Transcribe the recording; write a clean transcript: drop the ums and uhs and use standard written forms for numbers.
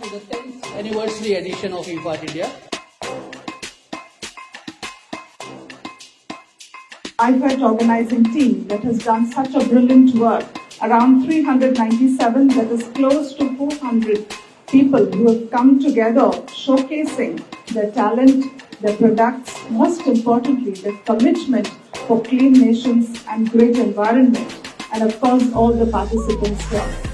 to the 10th anniversary edition of ePart India. iFET organizing team that has done such a brilliant work. Around 397, that is close to 400 people who have come together showcasing their talent, their products, most importantly, their commitment for clean nations and great environment, and of course all the participants here.